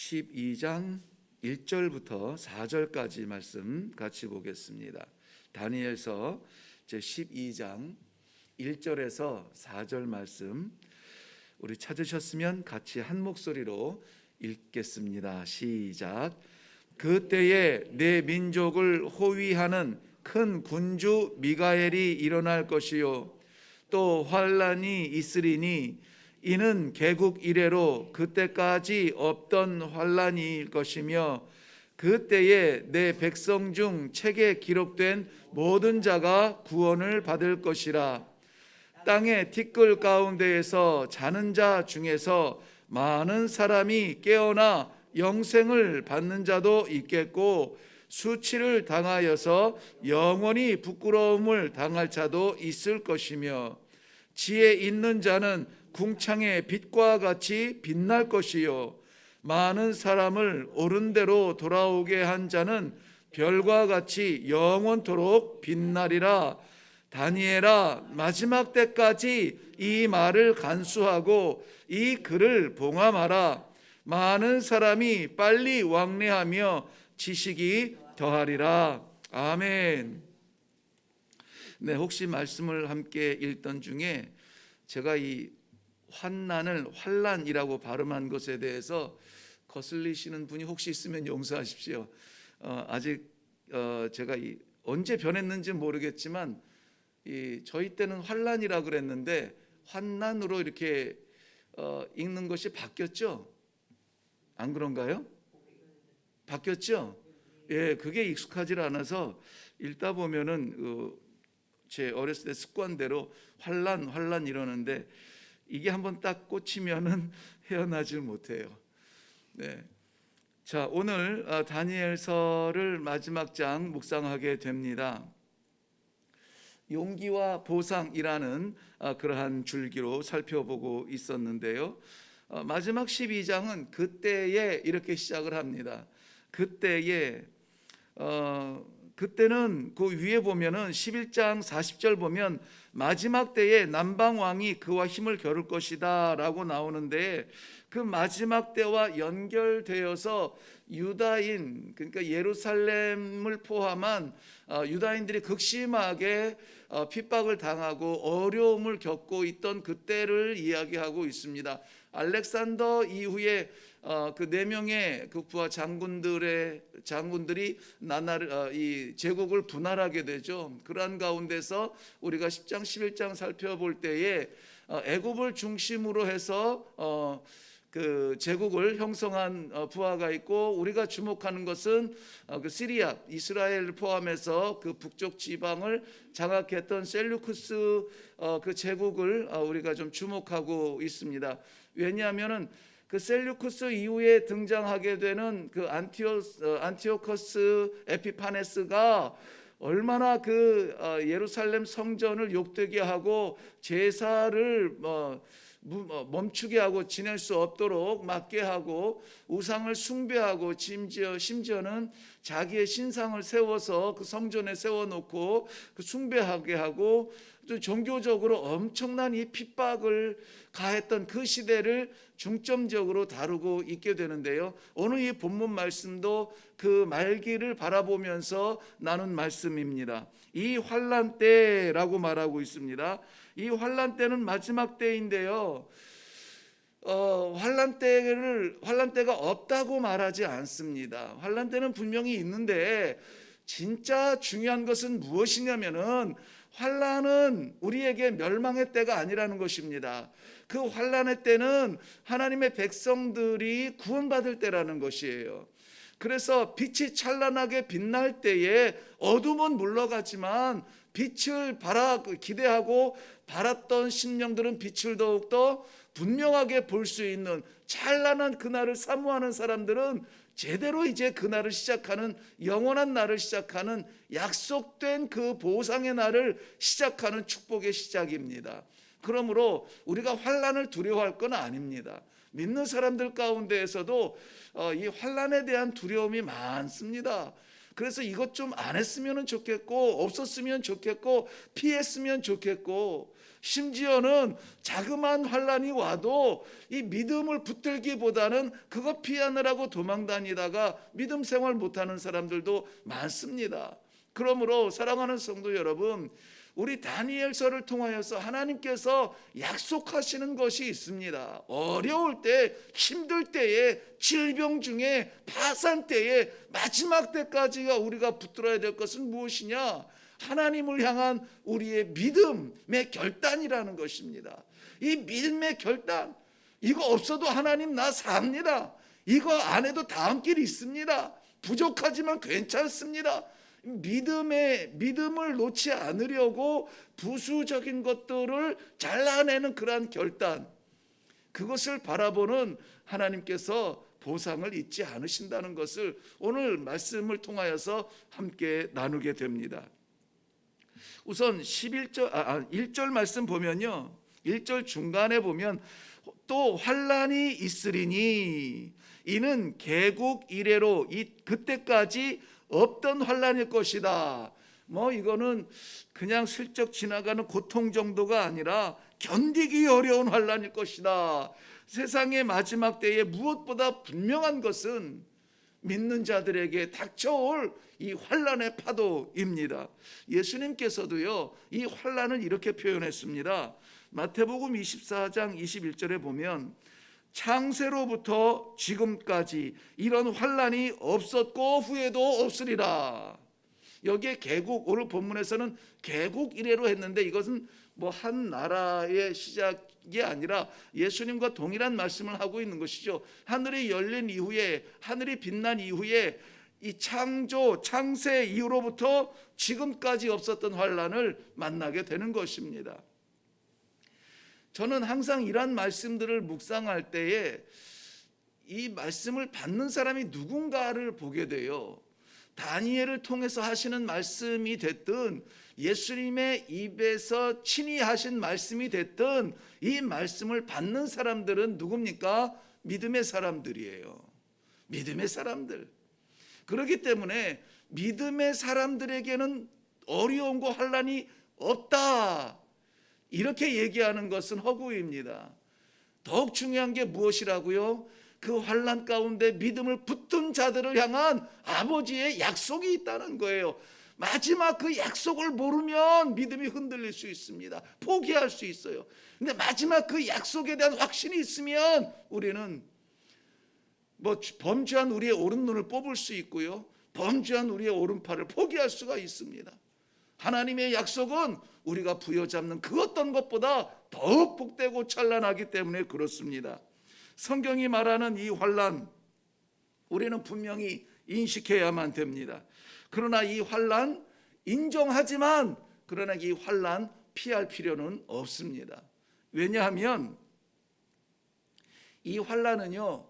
12장 1절부터 4절까지 말씀 같이 보겠습니다. 다니엘서 제 12장 1절에서 4절 말씀 우리 찾으셨으면 같이 한 목소리로 읽겠습니다. 시작. 그때에 내 민족을 호위하는 큰 군주 미가엘이 일어날 것이요 또 환란이 있으리니 이는 개국 이래로 그때까지 없던 환란일 것이며 그때에 내 백성 중 책에 기록된 모든 자가 구원을 받을 것이라. 땅의 티끌 가운데에서 자는 자 중에서 많은 사람이 깨어나 영생을 받는 자도 있겠고 수치를 당하여서 영원히 부끄러움을 당할 자도 있을 것이며 지혜 있는 자는 궁창의 빛과 같이 빛날 것이요 많은 사람을 옳은 대로 돌아오게 한 자는 별과 같이 영원토록 빛나리라. 다니엘아, 마지막 때까지 이 말을 간수하고 이 글을 봉함하라. 많은 사람이 빨리 왕래하며 지식이 더하리라. 아멘. 네, 혹시 말씀을 함께 읽던 중에 제가 이 환난을 환란이라고 발음한 것에 대해서 거슬리시는 분이 혹시 있으면 용서하십시오. 아직 제가 언제 변했는지 모르겠지만 저희 때는 환란이라 그랬는데 환난으로 이렇게 읽는 것이 바뀌었죠? 안 그런가요? 바뀌었죠? 예, 그게 익숙하지 않아서 읽다 보면은 제 어렸을 때 습관대로 환란 이러는데 이게 한번 딱 꽂히면은 헤어나질 못해요. 네. 자, 오늘 다니엘서를 마지막 장 묵상하게 됩니다. 용기와 보상이라는 그러한 줄기로 살펴보고 있었는데요. 마지막 12장은 그때에 이렇게 시작을 합니다. 그때에 그때는 그 위에 보면은 11장 40절 보면 마지막 때에 남방 왕이 그와 힘을 겨룰 것이다 라고 나오는데 그 마지막 때와 연결되어서 유다인 그러니까 예루살렘을 포함한 유다인들이 극심하게 핍박을 당하고 어려움을 겪고 있던 그때를 이야기하고 있습니다. 알렉산더 이후에 그 네 명의 그 부하 장군들이 이 제국을 분할하게 되죠. 그러한 가운데서 우리가 10장 11장 살펴볼 때에 애굽을 중심으로 해서 그 제국을 형성한 부하가 있고 우리가 주목하는 것은 그 시리아, 이스라엘을 포함해서 그 북쪽 지방을 장악했던 셀루쿠스 그 제국을 우리가 좀 주목하고 있습니다. 왜냐하면은 그 셀루쿠스 이후에 등장하게 되는 그 안티오커스 에피파네스가 얼마나 그 예루살렘 성전을 욕되게 하고 제사를 멈추게 하고 지낼 수 없도록 막게 하고 우상을 숭배하고 심지어는 자기의 신상을 세워서 그 성전에 세워놓고 그 숭배하게 하고 또 종교적으로 엄청난 이 핍박을 가했던 그 시대를 중점적으로 다루고 있게 되는데요. 오늘 이 본문 말씀도 그 말기를 바라보면서 나눈 말씀입니다. 이 환란 때라고 말하고 있습니다. 이 환란 때는 마지막 때인데요. 환란 때가 없다고 말하지 않습니다. 환란 때는 분명히 있는데 진짜 중요한 것은 무엇이냐면은 환란은 우리에게 멸망의 때가 아니라는 것입니다. 그 환란의 때는 하나님의 백성들이 구원받을 때라는 것이에요. 그래서 빛이 찬란하게 빛날 때에 어둠은 물러가지만 빛을 기대하고 바랐던 심령들은 빛을 더욱더 분명하게 볼 수 있는 찬란한 그날을 사모하는 사람들은 제대로 이제 그날을 시작하는 영원한 날을 시작하는 약속된 그 보상의 날을 시작하는 축복의 시작입니다. 그러므로 우리가 환란을 두려워할 건 아닙니다. 믿는 사람들 가운데에서도 이 환란에 대한 두려움이 많습니다. 그래서 이것 좀 안 했으면 좋겠고 없었으면 좋겠고 피했으면 좋겠고 심지어는 자그마한 환란이 와도 이 믿음을 붙들기보다는 그거 피하느라고 도망다니다가 믿음 생활 못하는 사람들도 많습니다. 그러므로 사랑하는 성도 여러분, 우리 다니엘서를 통하여서 하나님께서 약속하시는 것이 있습니다. 어려울 때, 힘들 때에, 질병 중에, 파산 때에, 마지막 때까지가 우리가 붙들어야 될 것은 무엇이냐? 하나님을 향한 우리의 믿음의 결단이라는 것입니다. 이 믿음의 결단, 이거 없어도 하나님 나 삽니다. 이거 안 해도 다음 길 있습니다. 부족하지만 괜찮습니다. 믿음을 놓지 않으려고 부수적인 것들을 잘라내는 그러한 결단, 그것을 바라보는 하나님께서 보상을 잊지 않으신다는 것을 오늘 말씀을 통하여서 함께 나누게 됩니다. 우선 1절 말씀 보면요, 1절 중간에 보면 또 환란이 있으리니 이는 개국 이래로 그때까지 없던 환란일 것이다. 이거는 그냥 슬쩍 지나가는 고통 정도가 아니라 견디기 어려운 환란일 것이다. 세상의 마지막 때에 무엇보다 분명한 것은 믿는 자들에게 닥쳐올 이 환란의 파도입니다. 예수님께서도요, 이 환란을 이렇게 표현했습니다. 마태복음 24장 21절에 보면 창세로부터 지금까지 이런 환란이 없었고 후에도 없으리라. 여기에 개국, 오늘 본문에서는 개국 이래로 했는데 이것은 한 나라의 시작이 아니라 예수님과 동일한 말씀을 하고 있는 것이죠. 하늘이 열린 이후에, 하늘이 빛난 이후에 이 창세 이후로부터 지금까지 없었던 환란을 만나게 되는 것입니다. 저는 항상 이런 말씀들을 묵상할 때에 이 말씀을 받는 사람이 누군가를 보게 돼요. 다니엘을 통해서 하시는 말씀이 됐든 예수님의 입에서 친히 하신 말씀이 됐든 이 말씀을 받는 사람들은 누굽니까? 믿음의 사람들이에요. 믿음의 사람들. 그렇기 때문에 믿음의 사람들에게는 어려움과 환란이 없다, 이렇게 얘기하는 것은 허구입니다. 더욱 중요한 게 무엇이라고요? 그 환난 가운데 믿음을 붙든 자들을 향한 아버지의 약속이 있다는 거예요. 마지막 그 약속을 모르면 믿음이 흔들릴 수 있습니다. 포기할 수 있어요. 근데 마지막 그 약속에 대한 확신이 있으면 우리는 범죄한 우리의 오른눈을 뽑을 수 있고요, 범죄한 우리의 오른팔을 포기할 수가 있습니다. 하나님의 약속은 우리가 부여잡는 그 어떤 것보다 더욱 복되고 찬란하기 때문에 그렇습니다. 성경이 말하는 이 환난, 우리는 분명히 인식해야만 됩니다. 그러나 이 환난 인정하지만 그러나 이 환난 피할 필요는 없습니다. 왜냐하면 이 환난은요,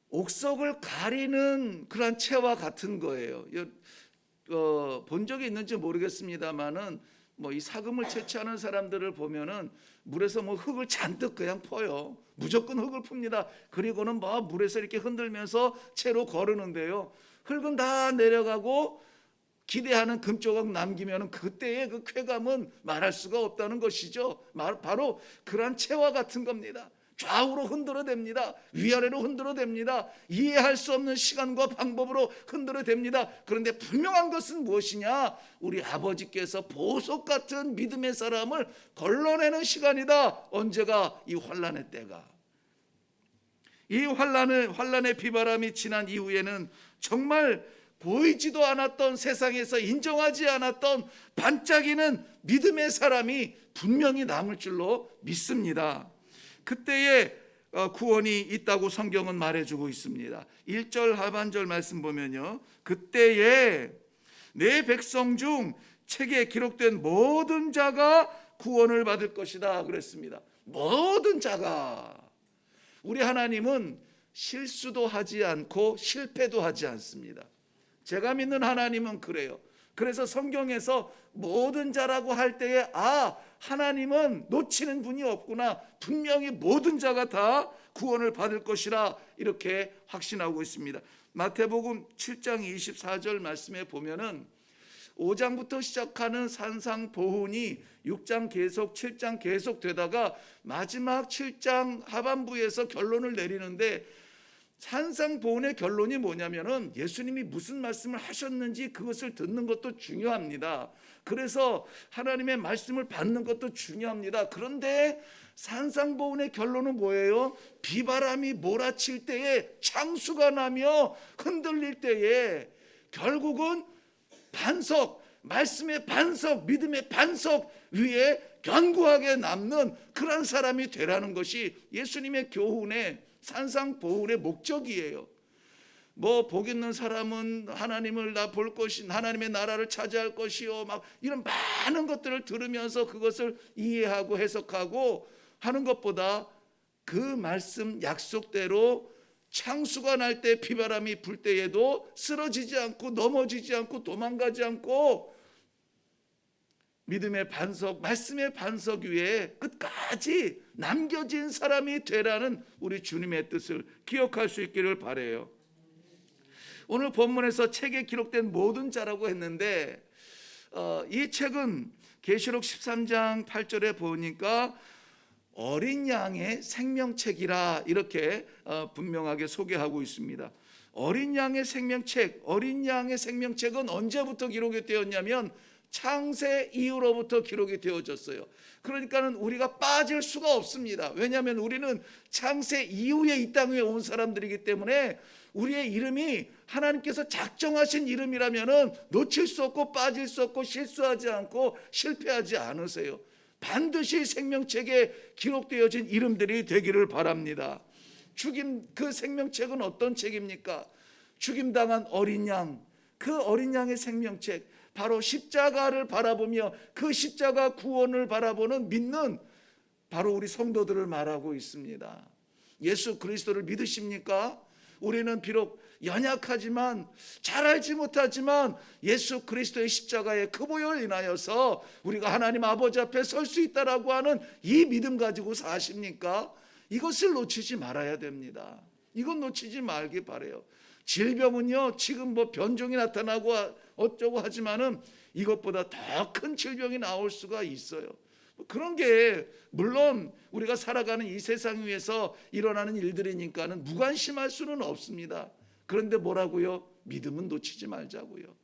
옥석을 가리는 그런 채와 같은 거예요. 본 적이 있는지 모르겠습니다만은 이 사금을 채취하는 사람들을 보면은 물에서 흙을 잔뜩 그냥 퍼요. 무조건 흙을 풉니다. 그리고는 물에서 이렇게 흔들면서 채로 거르는데요, 흙은 다 내려가고 기대하는 금조각 남기면은 그때의 그 쾌감은 말할 수가 없다는 것이죠. 바로 그러한 채와 같은 겁니다. 좌우로 흔들어댑니다. 위아래로 흔들어댑니다. 이해할 수 없는 시간과 방법으로 흔들어댑니다. 그런데 분명한 것은 무엇이냐? 우리 아버지께서 보석 같은 믿음의 사람을 걸러내는 시간이다. 언제가? 이 환난의 때가. 이 환난의 비바람이 지난 이후에는 정말 보이지도 않았던, 세상에서 인정하지 않았던 반짝이는 믿음의 사람이 분명히 남을 줄로 믿습니다. 그때에 구원이 있다고 성경은 말해주고 있습니다. 1절 하반절 말씀 보면요, 그때에 내 백성 중 책에 기록된 모든 자가 구원을 받을 것이다 그랬습니다. 모든 자가. 우리 하나님은 실수도 하지 않고 실패도 하지 않습니다. 제가 믿는 하나님은 그래요. 그래서 성경에서 모든 자라고 할 때에 하나님은 놓치는 분이 없구나, 분명히 모든 자가 다 구원을 받을 것이라 이렇게 확신하고 있습니다. 마태복음 7장 24절 말씀에 보면은 5장부터 시작하는 산상보훈이 6장 계속 7장 계속 되다가 마지막 7장 하반부에서 결론을 내리는데, 산상보훈의 결론이 뭐냐면은 예수님이 무슨 말씀을 하셨는지 그것을 듣는 것도 중요합니다. 그래서 하나님의 말씀을 받는 것도 중요합니다. 그런데 산상보훈의 결론은 뭐예요? 비바람이 몰아칠 때에, 창수가 나며 흔들릴 때에 결국은 반석, 말씀의 반석, 믿음의 반석 위에 견고하게 남는 그런 사람이 되라는 것이 예수님의 교훈의, 산상보훈의 목적이에요. 뭐 복 있는 사람은 하나님을 나 볼 것이, 하나님의 나라를 차지할 것이요, 막 이런 많은 것들을 들으면서 그것을 이해하고 해석하고 하는 것보다 그 말씀 약속대로 창수가 날 때, 비바람이 불 때에도 쓰러지지 않고 넘어지지 않고 도망가지 않고 믿음의 반석, 말씀의 반석 위에 끝까지 남겨진 사람이 되라는 우리 주님의 뜻을 기억할 수 있기를 바라요. 오늘 본문에서 책에 기록된 모든 자라고 했는데, 이 책은 계시록 13장 8절에 보니까 어린 양의 생명책이라 이렇게 분명하게 소개하고 있습니다. 어린 양의 생명책, 어린 양의 생명책은 언제부터 기록이 되었냐면 창세 이후로부터 기록이 되어졌어요. 그러니까는 우리가 빠질 수가 없습니다. 왜냐하면 우리는 창세 이후에 이 땅에 온 사람들이기 때문에 우리의 이름이 하나님께서 작정하신 이름이라면은 놓칠 수 없고 빠질 수 없고 실수하지 않고 실패하지 않으세요. 반드시 생명책에 기록되어진 이름들이 되기를 바랍니다. 죽임, 그 생명책은 어떤 책입니까? 죽임당한 어린 양, 그 어린 양의 생명책, 바로 십자가를 바라보며 그 십자가 구원을 바라보는 믿는 바로 우리 성도들을 말하고 있습니다. 예수 그리스도를 믿으십니까? 우리는 비록 연약하지만, 잘 알지 못하지만 예수 그리스도의 십자가의 그 보혈 인하여서 우리가 하나님 아버지 앞에 설 수 있다라고 하는 이 믿음 가지고 사십니까? 이것을 놓치지 말아야 됩니다. 이건 놓치지 말기 바라요. 질병은요, 지금 뭐 변종이 나타나고 어쩌고 하지만은 이것보다 더 큰 질병이 나올 수가 있어요. 그런 게 물론 우리가 살아가는 이 세상 위에서 일어나는 일들이니까는 무관심할 수는 없습니다. 그런데 뭐라고요? 믿음은 놓치지 말자고요.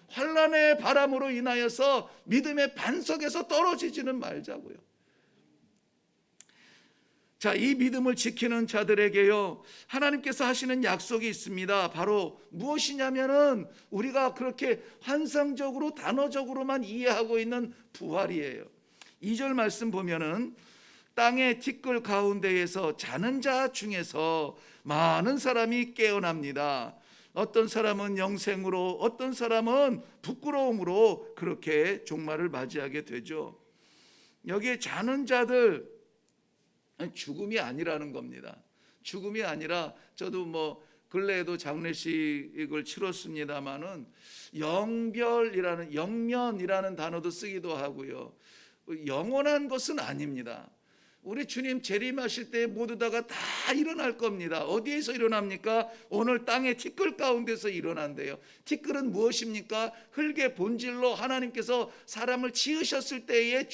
환난의 바람으로 인하여서 믿음의 반석에서 떨어지지는 말자고요. 자, 이 믿음을 지키는 자들에게요, 하나님께서 하시는 약속이 있습니다. 바로 무엇이냐면은 우리가 그렇게 환상적으로 단어적으로만 이해하고 있는 부활이에요. 2절 말씀 보면은 땅의 티끌 가운데에서 자는 자 중에서 많은 사람이 깨어납니다. 어떤 사람은 영생으로, 어떤 사람은 부끄러움으로 그렇게 종말을 맞이하게 되죠. 여기에 자는 자들, 죽음이 아니라는 겁니다. 죽음이 아니라, 저도 뭐 근래에도 장례식을 치렀습니다마는 영별이라는, 영면이라는 단어도 쓰기도 하고요. 영원한 것은 아닙니다. 우리 주님 재림하실 때 모두 다가 다 일어날 겁니다. 어디에서 일어납니까? 오늘 땅의 티끌 가운데서 일어난대요. 티끌은 무엇입니까? 흙의 본질로 하나님께서 사람을 지으셨을 때에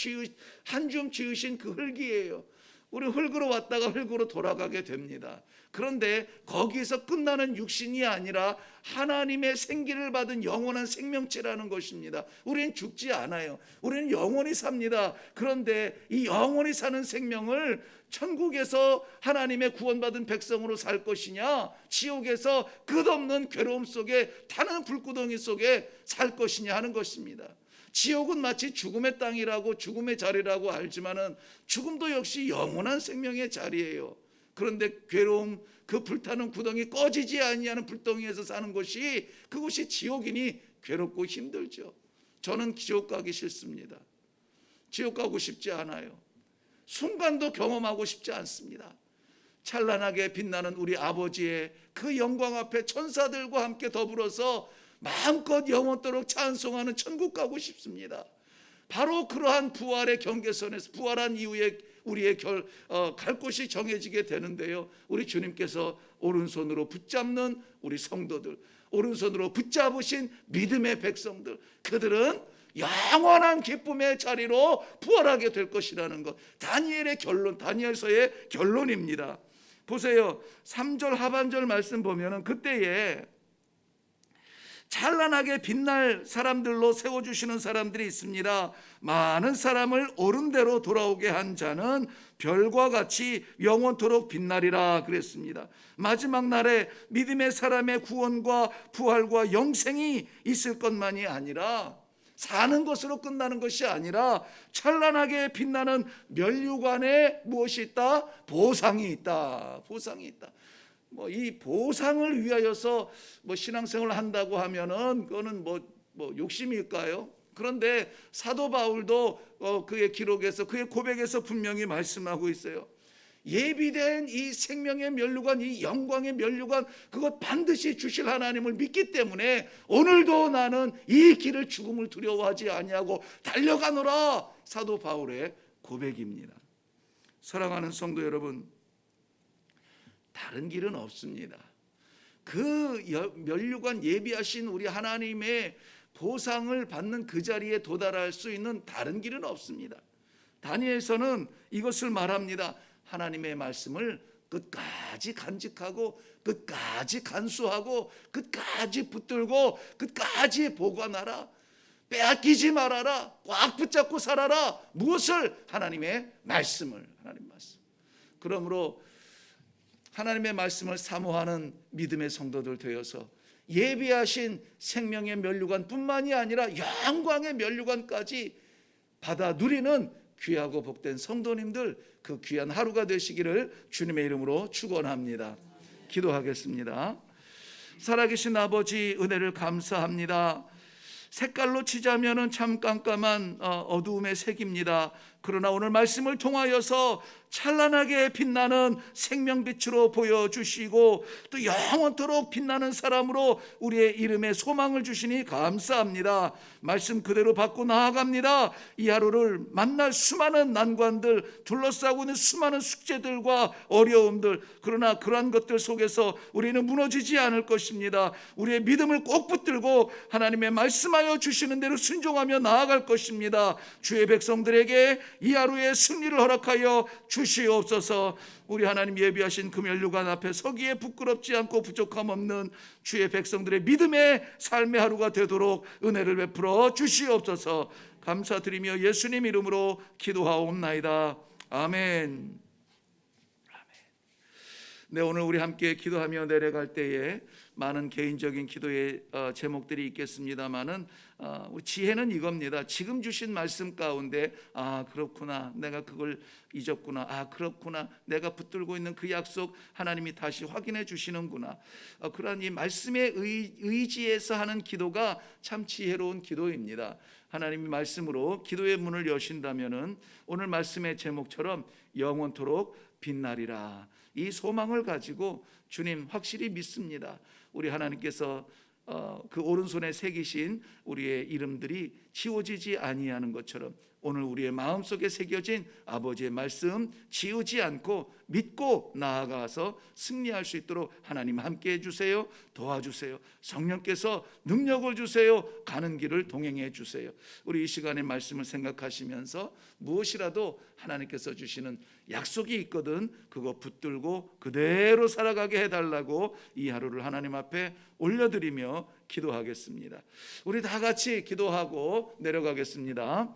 한 줌 지으신 그 흙이에요. 우리 흙으로 왔다가 흙으로 돌아가게 됩니다. 그런데 거기에서 끝나는 육신이 아니라 하나님의 생기를 받은 영원한 생명체라는 것입니다. 우리는 죽지 않아요. 우리는 영원히 삽니다. 그런데 이 영원히 사는 생명을 천국에서 하나님의 구원받은 백성으로 살 것이냐, 지옥에서 끝없는 괴로움 속에 타는 불구덩이 속에 살 것이냐 하는 것입니다. 지옥은 마치 죽음의 땅이라고, 죽음의 자리라고 알지만은 죽음도 역시 영원한 생명의 자리예요. 그런데 괴로움, 그 불타는 구덩이, 꺼지지 아니하는 불덩이에서 사는 것이, 그것이 지옥이니 괴롭고 힘들죠. 저는 지옥 가기 싫습니다. 지옥 가고 싶지 않아요. 순간도 경험하고 싶지 않습니다. 찬란하게 빛나는 우리 아버지의 그 영광 앞에 천사들과 함께 더불어서 마음껏 영원토록 찬송하는 천국 가고 싶습니다. 바로 그러한 부활의 경계선에서, 부활한 이후에 우리의 갈 곳이 정해지게 되는데요. 우리 주님께서 오른손으로 붙잡는 우리 성도들, 오른손으로 붙잡으신 믿음의 백성들, 그들은 영원한 기쁨의 자리로 부활하게 될 것이라는 것, 다니엘의 결론, 다니엘서의 결론입니다. 보세요. 3절 하반절 말씀 보면은 그때에 찬란하게 빛날 사람들로 세워주시는 사람들이 있습니다. 많은 사람을 옳은 대로 돌아오게 한 자는 별과 같이 영원토록 빛나리라 그랬습니다. 마지막 날에 믿음의 사람의 구원과 부활과 영생이 있을 것만이 아니라, 사는 것으로 끝나는 것이 아니라 찬란하게 빛나는 면류관에 무엇이 있다? 보상이 있다. 보상이 있다. 이 보상을 위하여서 신앙생활을 한다고 하면은 그거는 욕심일까요? 그런데 사도 바울도 그의 기록에서, 그의 고백에서 분명히 말씀하고 있어요. 예비된 이 생명의 면류관, 이 영광의 면류관, 그것 반드시 주실 하나님을 믿기 때문에 오늘도 나는 이 길을, 죽음을 두려워하지 아니하고 달려가노라, 사도 바울의 고백입니다. 사랑하는 성도 여러분, 다른 길은 없습니다. 그 면류관 예비하신 우리 하나님의 보상을 받는 그 자리에 도달할 수 있는 다른 길은 없습니다. 다니엘서는 이것을 말합니다. 하나님의 말씀을 끝까지 간직하고, 끝까지 간수하고, 끝까지 붙들고, 끝까지 보관하라. 빼앗기지 말아라. 꽉 붙잡고 살아라. 무엇을? 하나님의 말씀을. 하나님 말씀. 그러므로 하나님의 말씀을 사모하는 믿음의 성도들 되어서 예비하신 생명의 면류관 뿐만이 아니라 영광의 면류관까지 받아 누리는 귀하고 복된 성도님들, 그 귀한 하루가 되시기를 주님의 이름으로 축원합니다. 기도하겠습니다. 살아계신 아버지, 은혜를 감사합니다. 색깔로 치자면은 참 깜깜한 어두움의 색입니다. 그러나 오늘 말씀을 통하여서 찬란하게 빛나는 생명빛으로 보여주시고, 또 영원토록 빛나는 사람으로 우리의 이름에 소망을 주시니 감사합니다. 말씀 그대로 받고 나아갑니다. 이 하루를 만날 수많은 난관들, 둘러싸고 있는 수많은 숙제들과 어려움들, 그러나 그러한 것들 속에서 우리는 무너지지 않을 것입니다. 우리의 믿음을 꼭 붙들고 하나님의 말씀하여 주시는 대로 순종하며 나아갈 것입니다. 주의 백성들에게 이 하루의 승리를 허락하여 주시옵소서. 우리 하나님 예비하신 그 면류관 앞에 서기에 부끄럽지 않고 부족함 없는 주의 백성들의 믿음의 삶의 하루가 되도록 은혜를 베풀어 주시옵소서. 감사드리며 예수님 이름으로 기도하옵나이다. 아멘. 네, 오늘 우리 함께 기도하며 내려갈 때에 많은 개인적인 기도의 제목들이 있겠습니다만은 지혜는 이겁니다. 지금 주신 말씀 가운데 그렇구나, 내가 그걸 잊었구나, 그렇구나, 내가 붙들고 있는 그 약속 하나님이 다시 확인해 주시는구나. 그러한 이 말씀에 의지해서 하는 기도가 참 지혜로운 기도입니다. 하나님이 말씀으로 기도의 문을 여신다면은 오늘 말씀의 제목처럼 영원토록 빛나리라, 이 소망을 가지고 주님 확실히 믿습니다. 우리 하나님께서 그 오른손에 새기신 우리의 이름들이 지워지지 아니하는 것처럼 오늘 우리의 마음속에 새겨진 아버지의 말씀 지우지 않고 믿고 나아가서 승리할 수 있도록 하나님 함께해 주세요. 도와주세요. 성령께서 능력을 주세요. 가는 길을 동행해 주세요. 우리 이 시간의 말씀을 생각하시면서 무엇이라도 하나님께서 주시는 약속이 있거든 그거 붙들고 그대로 살아가게 해달라고 이 하루를 하나님 앞에 올려드리며 기도하겠습니다. 우리 다 같이 기도하고 내려가겠습니다.